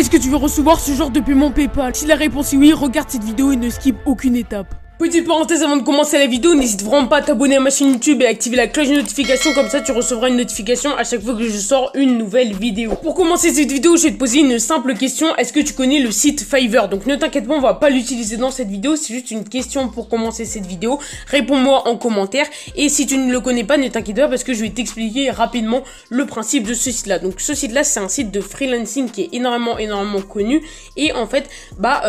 Est-ce que tu veux recevoir ce genre de paiement PayPal? Si la réponse est oui, regarde cette vidéo et ne skip aucune étape. Petite parenthèse avant de commencer la vidéo, n'hésite vraiment pas à t'abonner à ma chaîne YouTube et à activer la cloche de notification, comme ça tu recevras une notification à chaque fois que je sors une nouvelle vidéo. Pour commencer cette vidéo, je vais te poser une simple question, est-ce que tu connais le site Fiverr? Donc ne t'inquiète pas, on va pas l'utiliser dans cette vidéo, c'est juste une question pour commencer cette vidéo. Réponds-moi en commentaire, et si tu ne le connais pas, ne t'inquiète pas parce que je vais t'expliquer rapidement le principe de ce site-là. Donc ce site-là, c'est un site de freelancing qui est énormément connu, et en fait,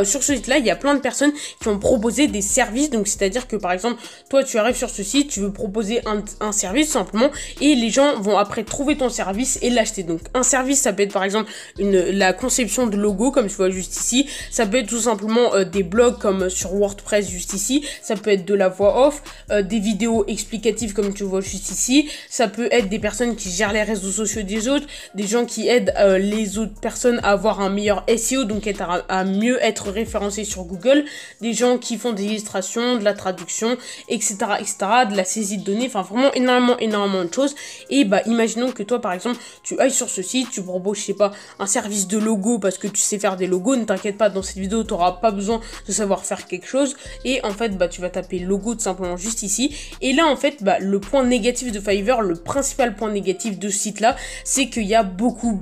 sur ce site-là, il y a plein de personnes qui ont proposé des services. Donc c'est à dire que par exemple toi tu arrives sur ce site, tu veux proposer un service simplement, et les gens vont après trouver ton service et l'acheter. Donc un service, ça peut être par exemple la conception de logo comme tu vois juste ici, ça peut être tout simplement des blogs comme sur WordPress juste ici, ça peut être de la voix off, des vidéos explicatives comme tu vois juste ici, ça peut être des personnes qui gèrent les réseaux sociaux des autres, des gens qui aident les autres personnes à avoir un meilleur SEO, donc à mieux être référencés sur Google, des gens qui font des illustrations, de la traduction, etc., de la saisie de données, enfin vraiment énormément de choses. Et imaginons que toi par exemple tu ailles sur ce site, tu proposes je sais pas un service de logo parce que tu sais faire des logos. Ne t'inquiète pas, dans cette vidéo tu n'auras pas besoin de savoir faire quelque chose, et en fait tu vas taper logo tout simplement juste ici. Et là en fait le point négatif de Fiverr, le principal point négatif de ce site là, c'est qu'il y a beaucoup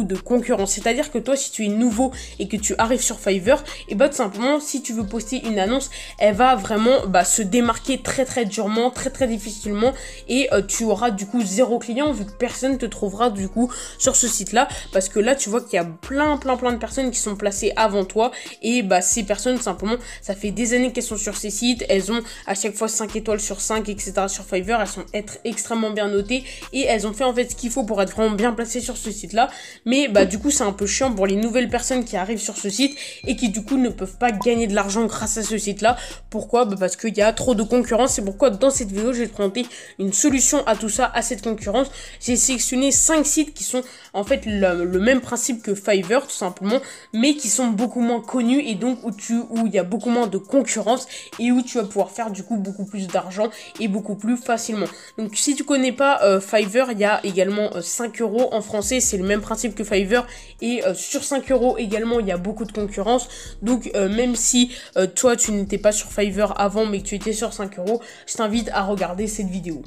de concurrence. C'est à dire que toi si tu es nouveau et que tu arrives sur Fiverr, et tout simplement si tu veux poster une annonce, elle va vraiment se démarquer très durement, très difficilement, et tu auras du coup 0 client vu que personne te trouvera du coup sur ce site là, parce que là tu vois qu'il y a plein de personnes qui sont placées avant toi, et ces personnes simplement ça fait des années qu'elles sont sur ces sites, elles ont à chaque fois 5 étoiles sur 5 etc sur Fiverr, elles sont extrêmement bien notées et elles ont fait en fait ce qu'il faut pour être vraiment bien placées sur ce site là. Mais du coup c'est un peu chiant pour les nouvelles personnes qui arrivent sur ce site et qui du coup ne peuvent pas gagner de l'argent grâce à ce site là. Pourquoi? Parce qu'il y a trop de concurrence. C'est pourquoi dans cette vidéo je vais te présenter une solution à tout ça, à cette concurrence. J'ai sélectionné 5 sites qui sont en fait le même principe que Fiverr tout simplement, mais qui sont beaucoup moins connus, et donc où il y a beaucoup moins de concurrence et où tu vas pouvoir faire du coup beaucoup plus d'argent et beaucoup plus facilement. Donc si tu connais pas Fiverr, il y a également 5 € en français, c'est le même principe que Fiverr, et sur 5 € également il y a beaucoup de concurrence. Donc même si toi tu n'étais pas sur Fiverr avant mais que tu étais sur 5 €, je t'invite à regarder cette vidéo.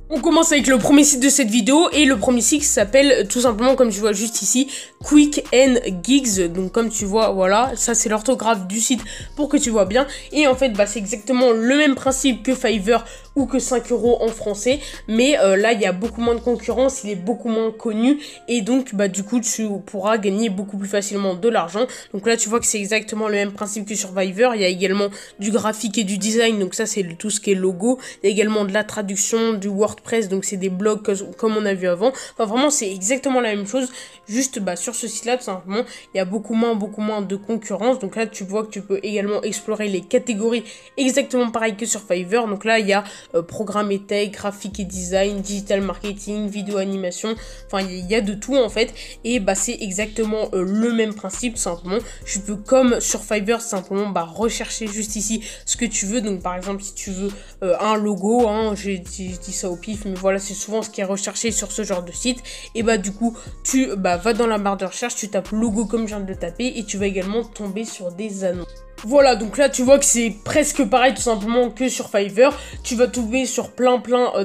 On commence avec le premier site de cette vidéo, et le premier site s'appelle tout simplement comme tu vois juste ici Quick and Gigs. Donc comme tu vois, voilà, ça c'est l'orthographe du site pour que tu vois bien. Et en fait c'est exactement le même principe que Fiverr ou que 5 € en français, mais là il y a beaucoup moins de concurrence, il est beaucoup moins connu, et donc du coup tu pourras gagner beaucoup plus facilement de l'argent. Donc là tu vois que c'est exactement le même principe que sur Fiverr. Il y a également du graphique et du design, donc ça c'est tout ce qui est logo. Il y a également de la traduction, du WordPress, donc c'est des blogs comme on a vu avant. Enfin vraiment c'est exactement la même chose, juste sur ce site là tout simplement il y a beaucoup moins de concurrence. Donc là tu vois que tu peux également explorer les catégories exactement pareil que sur Fiverr. Donc là il y a programme et tech, graphique et design, digital marketing, vidéo animation, enfin il y a de tout en fait, et c'est exactement le même principe simplement. Tu peux comme sur Fiverr simplement rechercher juste ici ce que tu veux. Donc par exemple si tu veux un logo, j'ai dit ça au pif, mais voilà c'est souvent ce qui est recherché sur ce genre de site, et du coup tu vas dans la barre de recherche, tu tapes logo comme je viens de le taper, et tu vas également tomber sur des annonces. Voilà, donc là tu vois que c'est presque pareil tout simplement que sur Fiverr. Tu vas tomber sur plein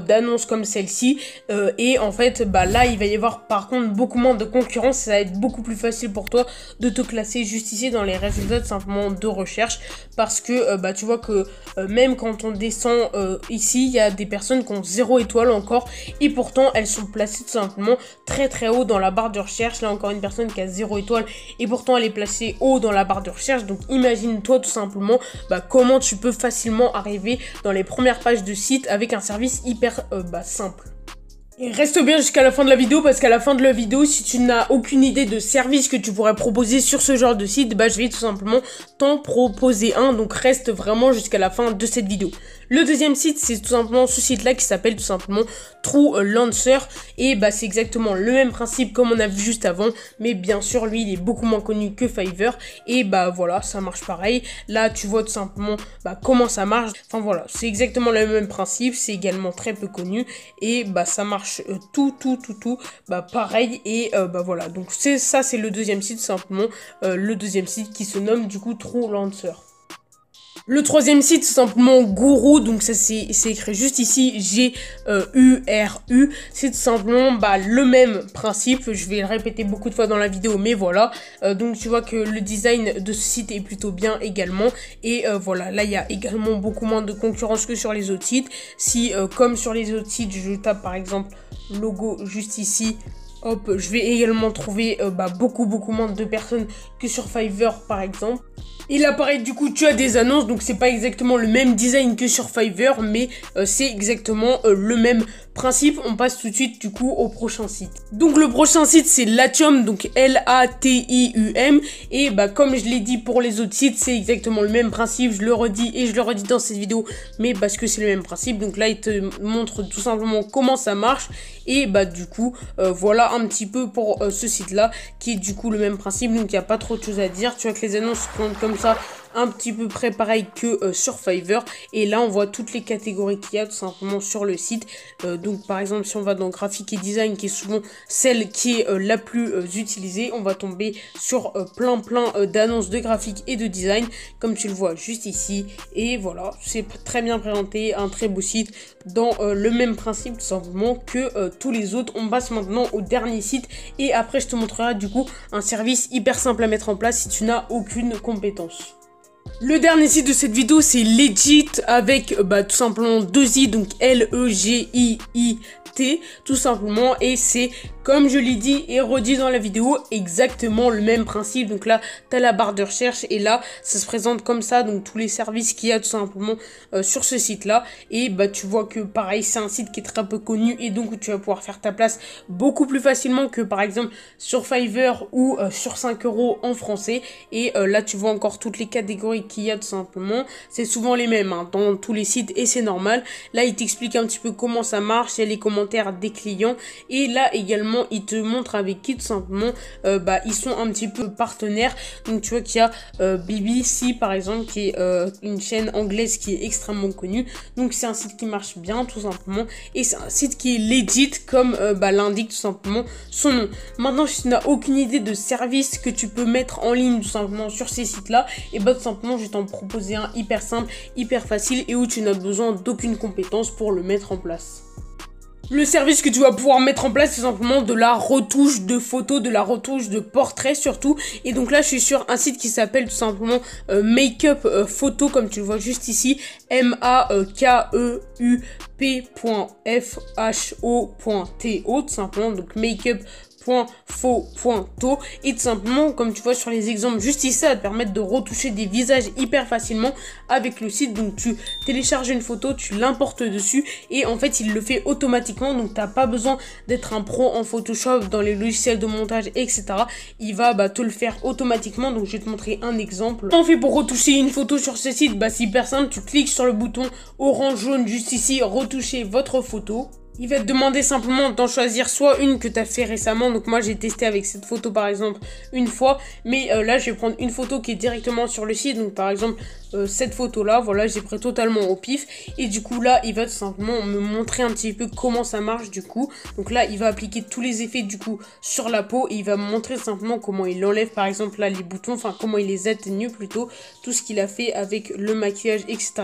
d'annonces comme celle-ci, et en fait là il va y avoir par contre beaucoup moins de concurrence. Ça va être beaucoup plus facile pour toi de te classer juste ici dans les résultats tout simplement de recherche, parce que tu vois que même quand on descend ici, il y a des personnes qui ont 0 étoile encore, et pourtant elles sont placées tout simplement très haut dans la barre de recherche. Là encore une personne qui a 0 étoile, et pourtant elle est placée haut dans la barre de recherche. Donc imagine toi tout simplement comment tu peux facilement arriver dans les premières pages de site avec un service hyper simple. Et reste bien jusqu'à la fin de la vidéo, parce qu'à la fin de la vidéo, si tu n'as aucune idée de service que tu pourrais proposer sur ce genre de site, je vais tout simplement t'en proposer un. Donc reste vraiment jusqu'à la fin de cette vidéo. Le deuxième site, c'est tout simplement ce site-là qui s'appelle tout simplement TrueLancer. Et bah c'est exactement le même principe comme on a vu juste avant, mais bien sûr lui il est beaucoup moins connu que Fiverr. Et bah voilà, ça marche pareil. Là tu vois tout simplement comment ça marche. Enfin voilà, c'est exactement le même principe, c'est également très peu connu. Et bah ça marche tout pareil. Et bah voilà, donc c'est le deuxième site tout simplement. Le deuxième site qui se nomme du coup TrueLancer. Le troisième site, c'est simplement Guru, donc ça c'est écrit juste ici, G-U-R-U, c'est tout simplement le même principe, je vais le répéter beaucoup de fois dans la vidéo, mais voilà, donc tu vois que le design de ce site est plutôt bien également, et voilà, là il y a également beaucoup moins de concurrence que sur les autres sites. Si comme sur les autres sites, je tape par exemple logo juste ici, hop, je vais également trouver beaucoup moins de personnes que sur Fiverr par exemple. Et là pareil du coup tu as des annonces, donc c'est pas exactement le même design que sur Fiverr, mais c'est exactement le même principe. On passe tout de suite du coup au prochain site. Donc le prochain site c'est Latium, donc L-A-T-I-U-M, et comme je l'ai dit pour les autres sites, c'est exactement le même principe, je le redis et je le redis dans cette vidéo, mais parce que c'est le même principe. Donc là il te montre tout simplement comment ça marche, et du coup voilà un petit peu pour ce site là qui est du coup le même principe, donc il n'y a pas trop de choses à dire. Tu vois que les annonces sont comme ça, un petit peu près pareil que sur Fiverr, et là on voit toutes les catégories qu'il y a tout simplement sur le site. Donc par exemple si on va dans graphique et design, qui est souvent celle qui est la plus utilisée, on va tomber sur plein d'annonces de graphique et de design comme tu le vois juste ici. Et voilà, c'est très bien présenté, un très beau site dans le même principe tout simplement que tous les autres. On passe maintenant au dernier site, et après je te montrerai du coup un service hyper simple à mettre en place si tu n'as aucune compétence. Le dernier site de cette vidéo c'est Legit, avec tout simplement 2 i, donc L-E-G-I-I-T tout simplement, et c'est comme je l'ai dit et redit dans la vidéo exactement le même principe. Donc là tu as la barre de recherche, et là ça se présente comme ça, donc tous les services qu'il y a tout simplement sur ce site là. Et tu vois que pareil c'est un site qui est très peu connu, et donc tu vas pouvoir faire ta place beaucoup plus facilement que par exemple sur Fiverr ou sur 5 € en français. Et là tu vois encore toutes les catégories qu'il y a tout simplement, c'est souvent les mêmes dans tous les sites, et c'est normal. Là il t'explique un petit peu comment ça marche, il y a les commentaires des clients, et là également il te montre avec qui tout simplement ils sont un petit peu partenaires. Donc tu vois qu'il y a BBC par exemple, qui est une chaîne anglaise qui est extrêmement connue, donc c'est un site qui marche bien tout simplement, et c'est un site qui est legit comme l'indique tout simplement son nom. Maintenant si tu n'as aucune idée de service que tu peux mettre en ligne tout simplement sur ces sites là, et tout simplement je vais t'en proposer un hyper simple, hyper facile, et où tu n'as besoin d'aucune compétence pour le mettre en place. Le service que tu vas pouvoir mettre en place, c'est simplement de la retouche de photos, de la retouche de portraits surtout. Et donc là, je suis sur un site qui s'appelle tout simplement Makeup Photo, comme tu le vois juste ici, makeup.fho.to, tout simplement, donc makeup.faux.to, et tout simplement comme tu vois sur les exemples juste ici, ça va te permettre de retoucher des visages hyper facilement avec le site. Donc tu télécharges une photo, tu l'importes dessus, et en fait il le fait automatiquement, donc t'as pas besoin d'être un pro en Photoshop, dans les logiciels de montage etc. Il va te le faire automatiquement. Donc je vais te montrer un exemple. Comment on fait pour retoucher une photo sur ce site? C'est hyper simple, tu cliques sur le bouton orange jaune juste ici, retoucher votre photo. Il va te demander simplement d'en choisir soit une que tu as fait récemment. Donc moi j'ai testé avec cette photo par exemple une fois, mais là je vais prendre une photo qui est directement sur le site. Donc par exemple cette photo là, voilà, j'ai pris totalement au pif, et du coup là il va tout simplement me montrer un petit peu comment ça marche du coup. Donc là il va appliquer tous les effets du coup sur la peau, et il va me montrer simplement comment il enlève par exemple là les boutons, enfin comment il les atténue plutôt, tout ce qu'il a fait avec le maquillage etc.